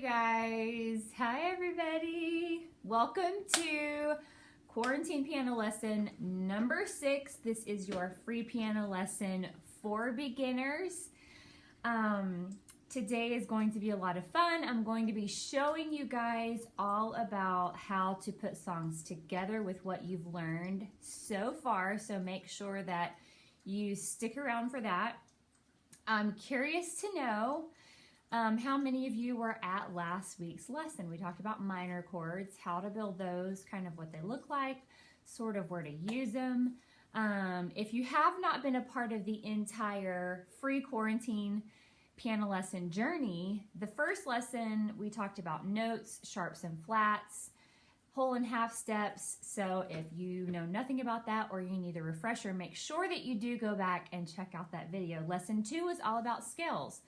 Guys, hi everybody. Welcome to quarantine piano lesson number 6. This is your free piano lesson for beginners. Today is going to be a lot of fun. I'm going to be showing you guys all about how to put songs together with what you've learned so far, so make sure that you stick around for that. I'm curious to know how many of you were at last week's lesson. We talked about minor chords, how to build those, kind of what they look like, sort of where to use them. If you have not been a part of the entire free quarantine piano lesson journey, the first lesson we talked about notes, sharps and flats, whole and half steps. So if you know nothing about that or you need a refresher, make sure that you do go back and check out that video. Lesson 2 is all about scales.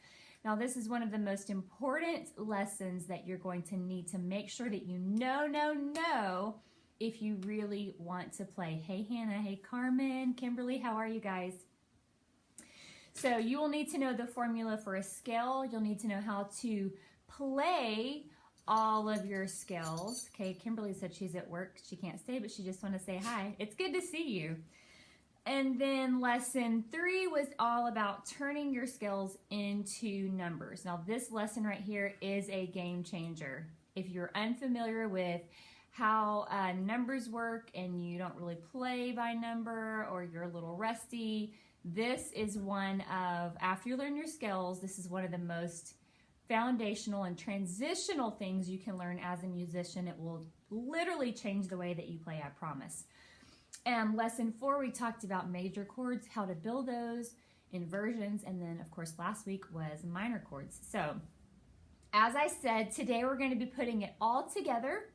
Now, this is one of the most important lessons that you're going to need to make sure that you know if you really want to play. Hey, Hannah. Hey, Carmen. Kimberly, how are you guys? So you will need to know the formula for a scale. You'll need to know how to play all of your scales. Okay, Kimberly said she's at work. She can't stay, but she just want to say hi. It's good to see you. And then lesson 3 was all about turning your scales into numbers. Now this lesson right here is a game changer. If you're unfamiliar with how numbers work and you don't really play by number or you're a little rusty, this is one of, after you learn your scales, this is one of the most foundational and transitional things you can learn as a musician. It will literally change the way that you play, I promise. Lesson 4, we talked about major chords, how to build those, inversions, and then, of course, last week was minor chords. So, as I said, today we're going to be putting it all together,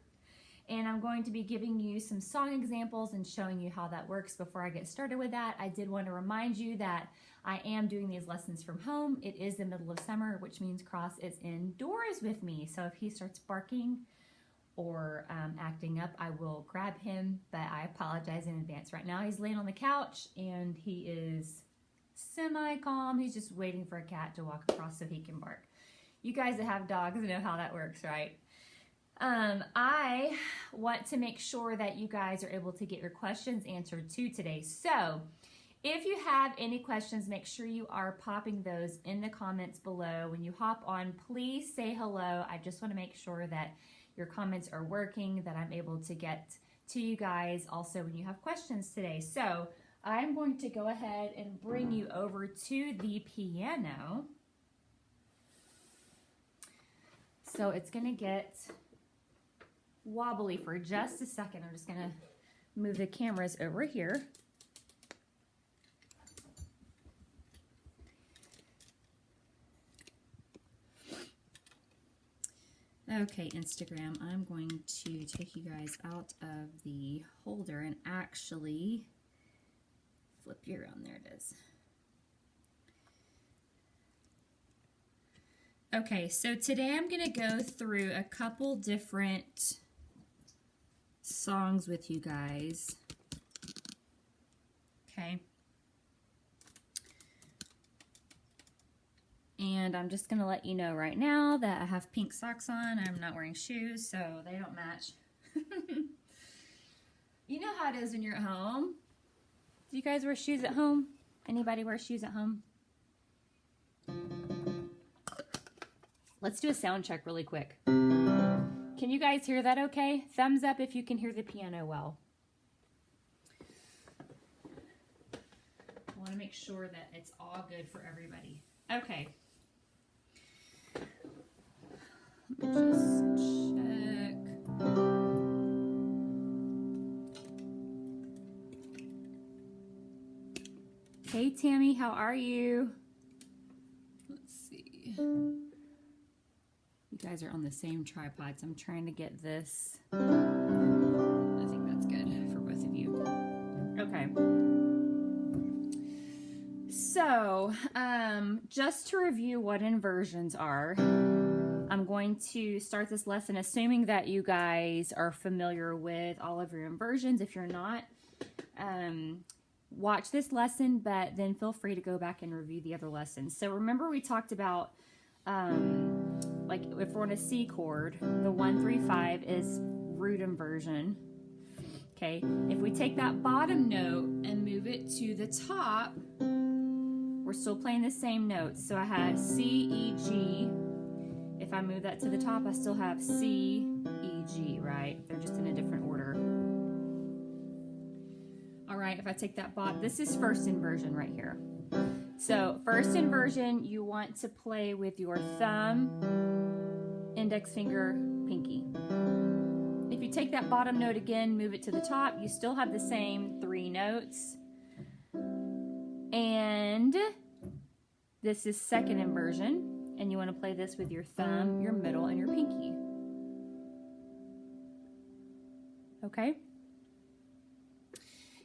and I'm going to be giving you some song examples and showing you how that works. Before I get started with that, I did want to remind you that I am doing these lessons from home. It is the middle of summer, which means Cross is indoors with me. So if he starts barking or acting up, I will grab him, but I apologize in advance. Right now he's laying on the couch and he is semi-calm. He's just waiting for a cat to walk across so he can bark. You guys that have dogs know how that works, right? I want to make sure that you guys are able to get your questions answered too today. So if you have any questions, make sure you are popping those in the comments below. When you hop on, please say hello. I just want to make sure that your comments are working, that I'm able to get to you guys also when you have questions today. So I'm going to go ahead and bring you over to the piano. So it's going to get wobbly for just a second. I'm just going to move the cameras over here. Okay, Instagram, I'm going to take you guys out of the holder and actually flip you around. There it is. Okay, so today I'm going to go through a couple different songs with you guys. Okay. And I'm just going to let you know right now that I have pink socks on. I'm not wearing shoes, so they don't match. You know how it is when you're at home. Do you guys wear shoes at home? Anybody wear shoes at home? Let's do a sound check really quick. Can you guys hear that okay? Thumbs up if you can hear the piano well. I want to make sure that it's all good for everybody. Okay. Let me just check. Hey Tammy, how are you? Let's see. You guys are on the same tripods. I'm trying to get this. I think that's good for both of you. Okay. So, just to review what inversions are, I'm going to start this lesson assuming that you guys are familiar with all of your inversions. If you're not, watch this lesson, but then feel free to go back and review the other lessons. So remember we talked about like if we're on a C chord, the 1, 3, 5 is root inversion. Okay, if we take that bottom note and move it to the top, we're still playing the same notes. So I had C, E, G. If I move that to the top, I still have C, E, G, right? They're just in a different order. All right, if I take that bottom, this is first inversion right here. So first inversion, you want to play with your thumb, index finger, pinky. If you take that bottom note again, move it to the top, you still have the same 3 notes. And this is second inversion, and you want to play this with your thumb, your middle, and your pinky. Okay?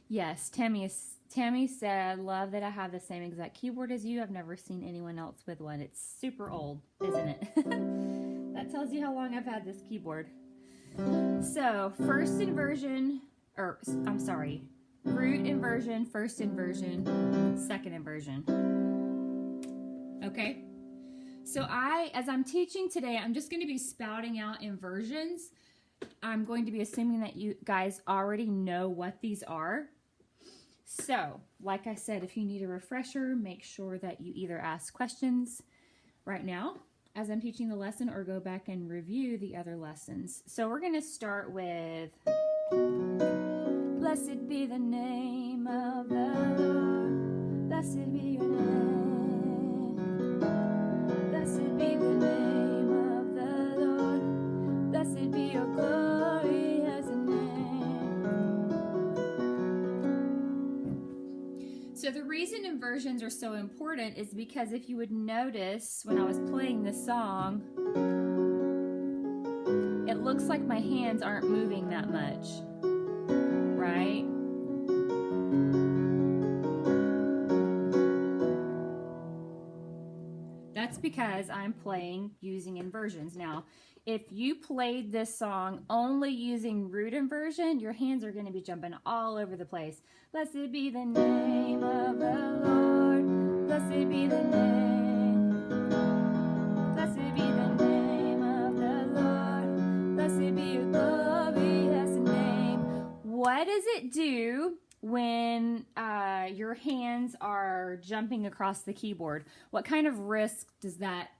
Yes, Tammy said, love that I have the same exact keyboard as you. I've never seen anyone else with one. It's super old, isn't it? That tells you how long I've had this keyboard. So, first inversion, or I'm sorry, root inversion, first inversion, second inversion. Okay? So as I'm teaching today, I'm just going to be spouting out inversions. I'm going to be assuming that you guys already know what these are. So, like I said, if you need a refresher, make sure that you either ask questions right now as I'm teaching the lesson or go back and review the other lessons. So we're going to start with blessed be the name of the Lord. Blessed be your name. Blessed be the name of the Lord. Blessed be your glorious name. So the reason inversions are so important is because if you would notice when I was playing this song, it looks like my hands aren't moving that much, right? That's because I'm playing using inversions. Now, if you played this song only using root inversion, your hands are going to be jumping all over the place. Blessed be the name of the Lord. Blessed be the name. Blessed be the name of the Lord. Blessed be your glorious name. What does it do when your hands are jumping across the keyboard? What kind of risk does that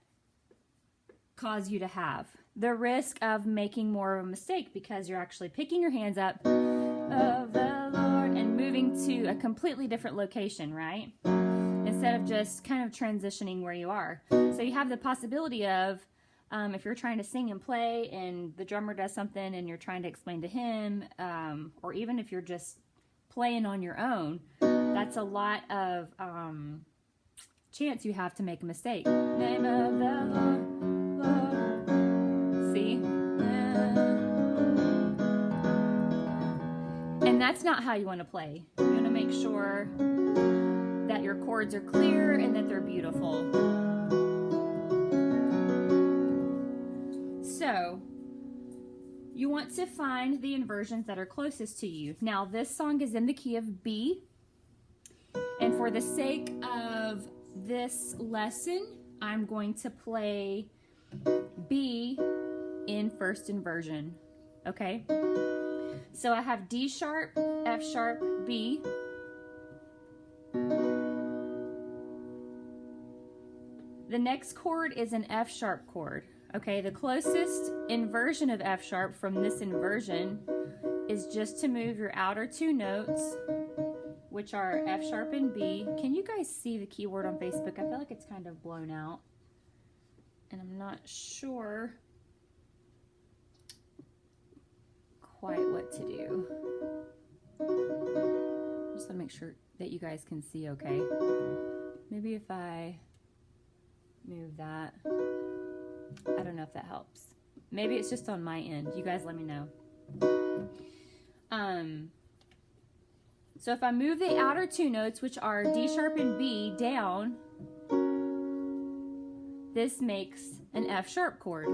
cause you to have? The risk of making more of a mistake because you're actually picking your hands up of the Lord and moving to a completely different location, right? Instead of just kind of transitioning where you are. So you have the possibility of, if you're trying to sing and play and the drummer does something and you're trying to explain to him, or even if you're just playing on your own, that's a lot of chance you have to make a mistake. Name of the Lord, Lord. See? And that's not how you want to play. You want to make sure that your chords are clear and that they're beautiful. So, you want to find the inversions that are closest to you. Now, this song is in the key of B. And for the sake of this lesson, I'm going to play B in first inversion. Okay? So I have D sharp, F sharp, B. The next chord is an F sharp chord. Okay, the closest inversion of F sharp from this inversion is just to move your outer 2 notes, which are F sharp and B. Can you guys see the keyboard on Facebook? I feel like it's kind of blown out, and I'm not sure quite what to do. Just want to make sure that you guys can see okay. Maybe if I move that. I don't know if that helps. Maybe it's just on my end. You guys let me know. So if I move the outer 2 notes, which are D sharp and B, down, this makes an F sharp chord.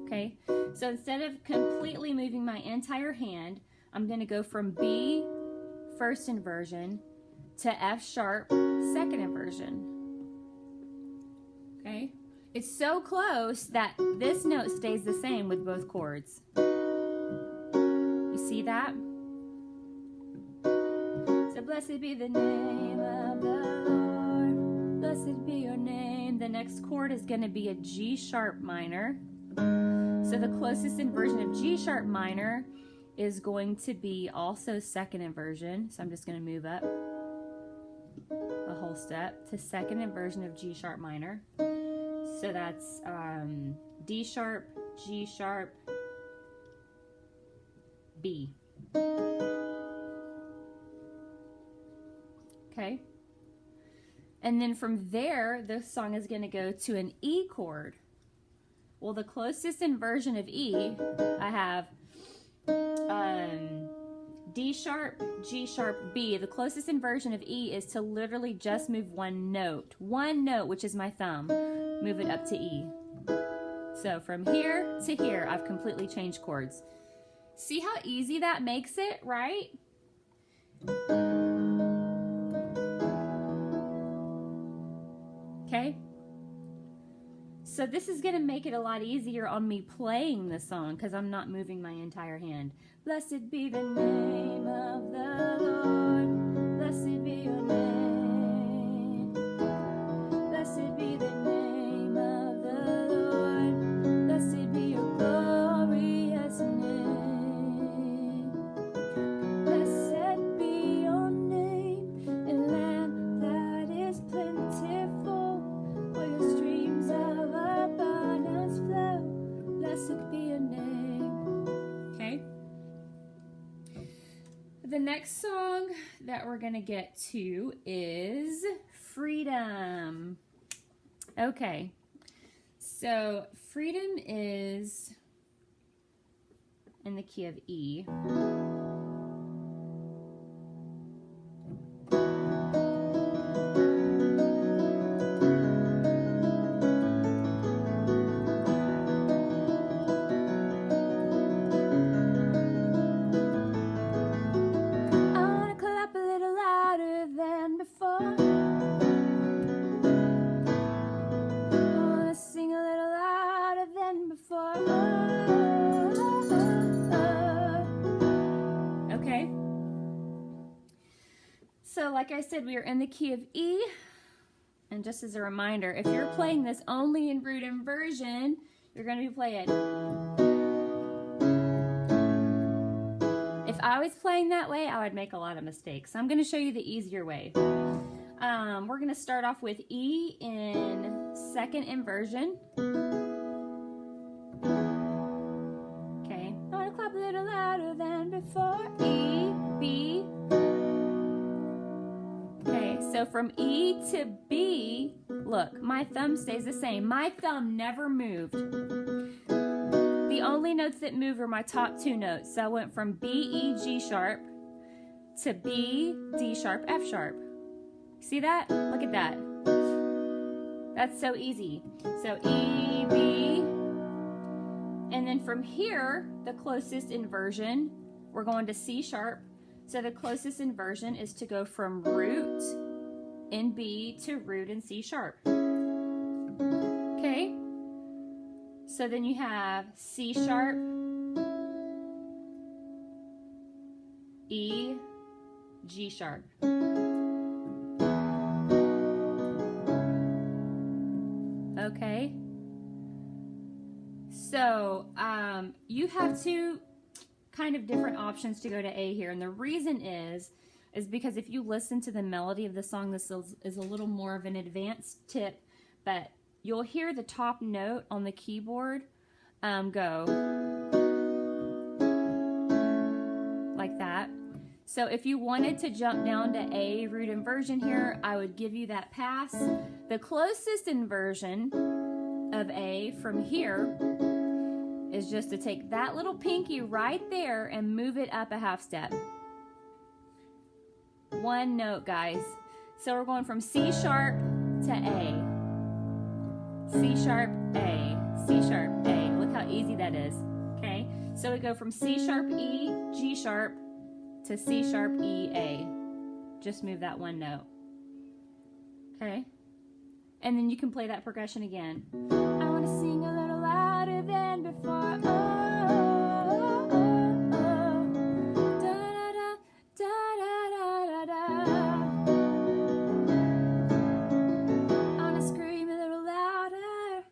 Okay? So instead of completely moving my entire hand, I'm going to go from B, first inversion, to F sharp, second inversion. Okay? It's so close that this note stays the same with both chords. You see that? So blessed be the name of the Lord. Blessed be your name. The next chord is going to be a G sharp minor. So the closest inversion of G sharp minor is going to be also second inversion. So I'm just going to move up a whole step to second inversion of G sharp minor. So that's D sharp, G sharp, B. Okay. And then from there, the song is going to go to an E chord. Well, the closest inversion of E, I have D sharp, G sharp, B. The closest inversion of E is to literally just move one note, which is my thumb. Move it up to E. So from here to here, I've completely changed chords. See how easy that makes it, right? Okay. So this is going to make it a lot easier on me playing the song because I'm not moving my entire hand. Blessed be the name of the Lord. Blessed be your name. Blessed be the name of the Lord. Blessed be your glorious name. Blessed be your name in land that is plentiful, where your streams of abundance flow. Blessed be your name. Okay. The next song that we're going to get to is Freedom. Okay. So Freedom is in the key of E. So like I said, we are in the key of E, and just as a reminder, if you're playing this only in root inversion, you're going to be playing. If I was playing that way, I would make a lot of mistakes. So I'm going to show you the easier way. We're going to start off with E in second inversion. Okay, I want to clap a little louder than before. E, B. So from E to B, look, my thumb stays the same. My thumb never moved. The only notes that move are my top two notes. So I went from B, E, G sharp to B, D sharp, F sharp. See that? Look at that. That's so easy. So E, B, and then from here, the closest inversion, we're going to C sharp. So the closest inversion is to go from root in B to root in C sharp. Okay? So then you have C sharp, E, G sharp. Okay? So you have two kind of different options to go to A here, and the reason is because if you listen to the melody of the song, this is a little more of an advanced tip, but you'll hear the top note on the keyboard go like that. So if you wanted to jump down to A root inversion here, I would give you that pass. The closest inversion of A from here is just to take that little pinky right there and move it up a half step. One note, guys. So we're going from C sharp to A. C sharp, A. C sharp, A. Look how easy that is. Okay? So we go from C sharp, E, G sharp to C sharp, E, A. Just move that one note. Okay? And then you can play that progression again. I want to sing a little louder than before. Oh, oh, oh, oh. Da da da da da da da da. I want to scream a little louder.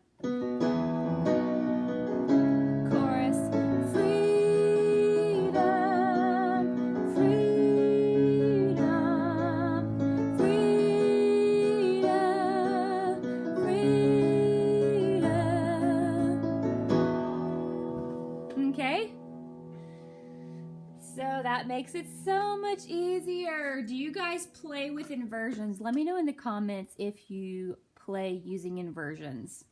Chorus. Freedom, freedom, freedom, freedom. Okay? So that makes it so much easier. Do you guys play with inversions? Let me know in the comments if you play using inversions.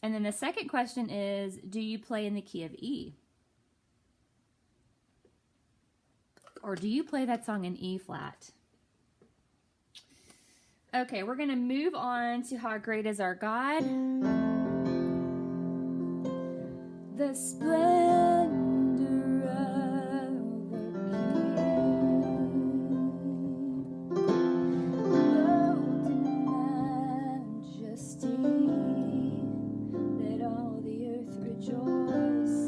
And then the second question is, do you play in the key of E? Or do you play that song in E flat? Okay, we're going to move on to How Great Is Our God. The splendor of the King, clothed in majesty, let all the earth rejoice,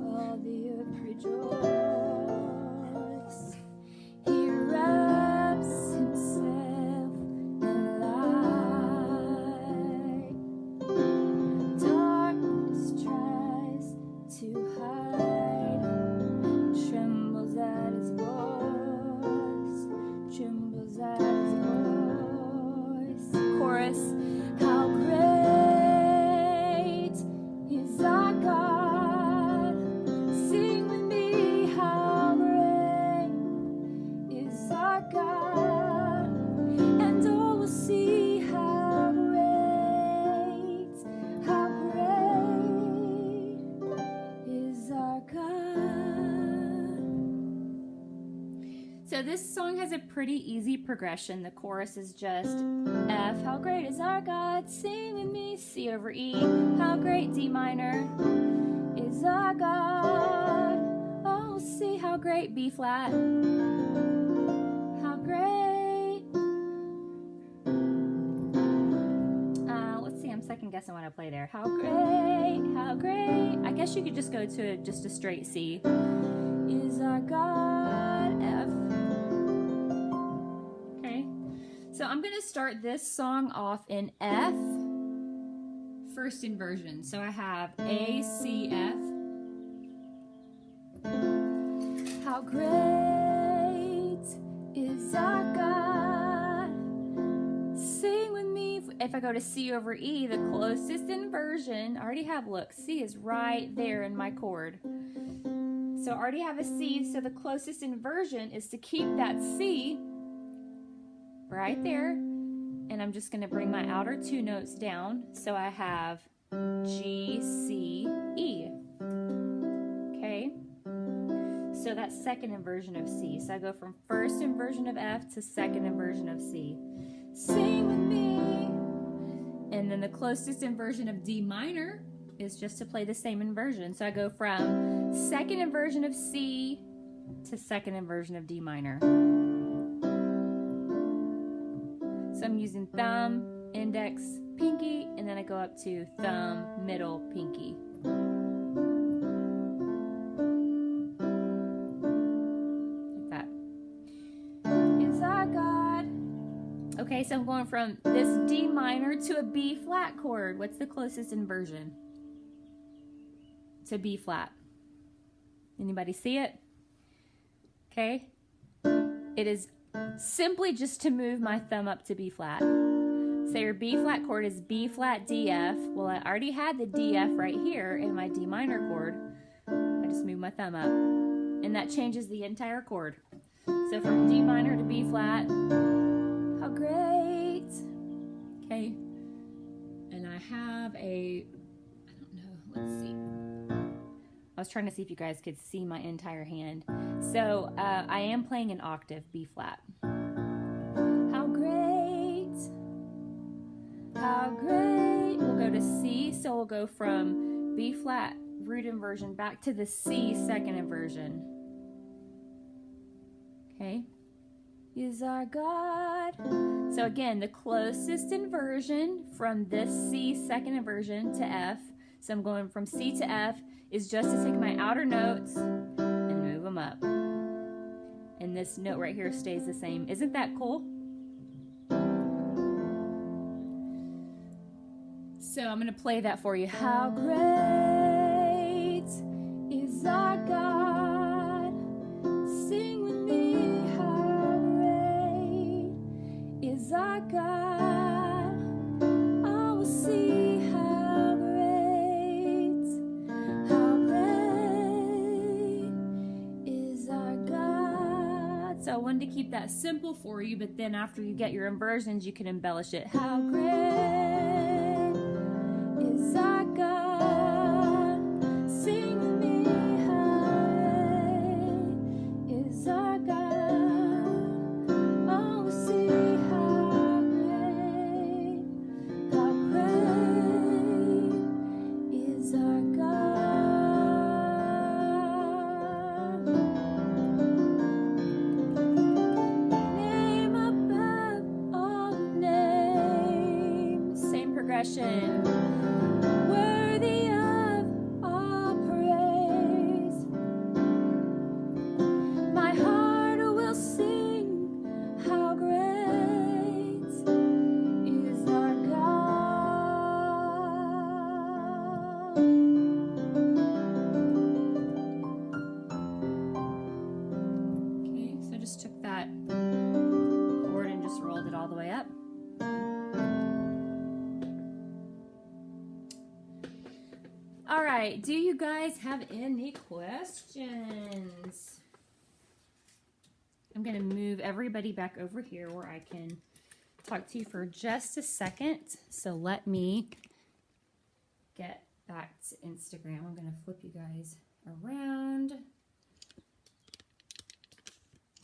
all the earth rejoice. He wraps himself in light, darkness tries to hide, trembles at his voice, trembles at his voice. Chorus. How great is our God? Sing with me. How great is our God? And all will see how great is our God. So this song has a pretty easy progression. The chorus is just F, how great is our God, sing with me, C over E, how great, D minor, is our God, oh, C, how great, B flat, how great, let's see, I'm second guessing what I play there, how great, I guess you could just go to just a straight C, is our God, F. So I'm going to start this song off in F, first inversion. So I have A, C, F. How great is our God? Sing with me. If I go to C over E, the closest inversion, I already have, look, C is right there in my chord. So I already have a C, so the closest inversion is to keep that C right there, and I'm just going to bring my outer two notes down. So I have G, C, E. Okay, so that's second inversion of C. So I go from first inversion of F to second inversion of C. Sing with me. And then the closest inversion of D minor is just to play the same inversion. So I go from second inversion of C to second inversion of D minor. So I'm using thumb, index, pinky, and then I go up to thumb, middle, pinky. Like that. Is our God. Okay, so I'm going from this D minor to a B flat chord. What's the closest inversion to B flat? Anybody see it? Okay. It is simply just to move my thumb up to B flat. So your B flat chord is B flat D F. Well, I already had the D F right here in my D minor chord. I just move my thumb up, and that changes the entire chord. So from D minor to B flat. How great. Okay. And I have a, I don't know, let's see. I was trying to see if you guys could see my entire hand. So I am playing an octave, B flat. How great, how great. We'll go to C, so we'll go from B flat root inversion back to the C second inversion. Okay. is our God. So again, the closest inversion from this C second inversion to F, so I'm going from C to F, is just to take my outer notes and move them up. And this note right here stays the same. Isn't that cool? So I'm going to play that for you. How great is our God. Sing with me. How great is our God. I will see how great is our God. So I wanted to keep that simple for you, but then after you get your inversions, you can embellish it. How great is our God. Sing with me. How great is our God. Oh, see how great is our God. Name above all names. Same progression. Worthy of all praise. My heart will sing how great is our God. Okay, so I just took that chord and just rolled it all the way up. All right, do you guys have any questions? I'm going to move everybody back over here where I can talk to you for just a second. So let me get back to Instagram. I'm going to flip you guys around.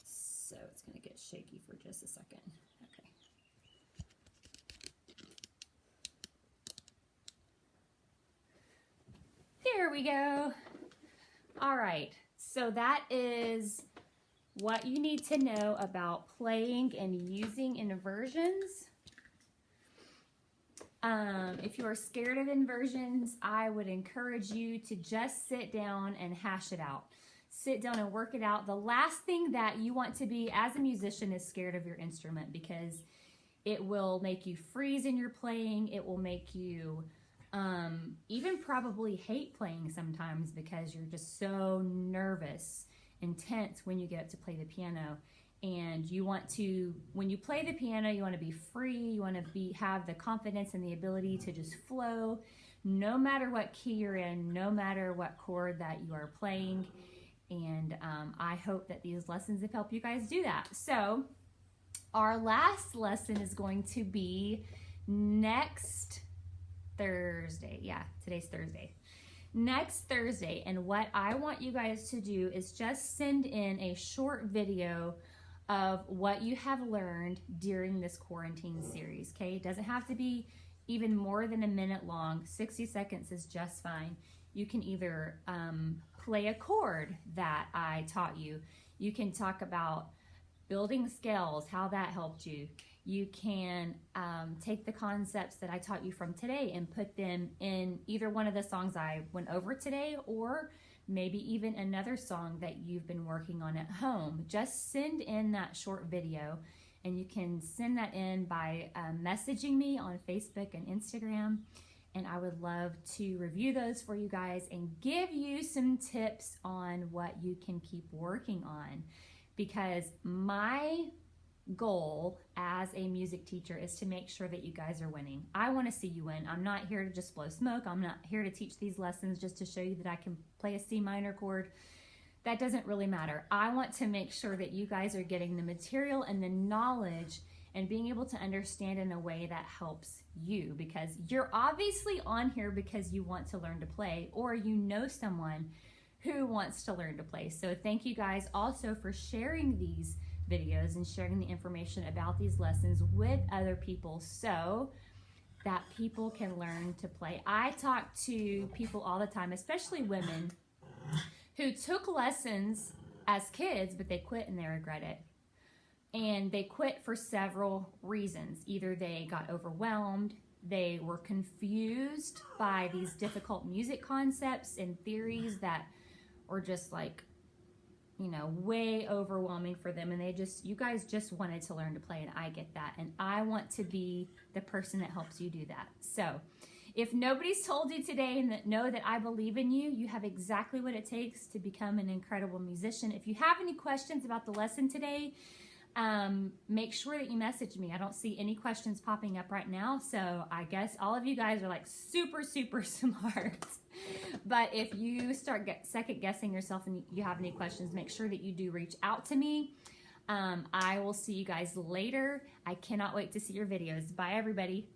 So it's going to get shaky for just a second. Okay. There we go. All right, so that is what you need to know about playing and using inversions. If you are scared of inversions, I would encourage you to just sit down and hash it out. Sit down and work it out. The last thing that you want to be as a musician is scared of your instrument, because it will make you freeze in your playing. It will make you even probably hate playing sometimes, because you're just so nervous and tense when you get up to play the piano. And you want to, when you play the piano, you want to be free. You want to have the confidence and the ability to just flow, no matter what key you're in, no matter what chord that you are playing. And I hope that these lessons have helped you guys do that. So our last lesson is going to be next Thursday. Yeah, today's Thursday. Next Thursday. And what I want you guys to do is just send in a short video of what you have learned during this quarantine series, okay? It doesn't have to be even more than a minute long. 60 seconds is just fine. You can either play a chord that I taught you. You can talk about building scales, how that helped you. You can take the concepts that I taught you from today and put them in either one of the songs I went over today, or maybe even another song that you've been working on at home. Just send in that short video, and you can send that in by messaging me on Facebook and Instagram, and I would love to review those for you guys and give you some tips on what you can keep working on, because my goal as a music teacher is to make sure that you guys are winning. I want to see you win. I'm not here to just blow smoke. I'm not here to teach these lessons just to show you that I can play a C minor chord. That doesn't really matter. I want to make sure that you guys are getting the material and the knowledge and being able to understand in a way that helps you, because you're obviously on here because you want to learn to play, or you know someone who wants to learn to play. So thank you guys also for sharing these videos and sharing the information about these lessons with other people so that people can learn to play. I talk to people all the time, especially women, who took lessons as kids, but they quit and they regret it. and they quit for several reasons. Either they got overwhelmed, they were confused by these difficult music concepts and theories that were just like, you know, way overwhelming for them, and you guys just wanted to learn to play, and I get that, and I want to be the person that helps you do that. So if nobody's told you today, and know that I believe in you, you have exactly what it takes to become an incredible musician. If you have any questions about the lesson today, make sure that you message me. I don't see any questions popping up right now, so I guess all of you guys are like super, super smart. But if you start second guessing yourself and you have any questions, make sure that you do reach out to me. I will see you guys later. I cannot wait to see your videos. Bye, everybody.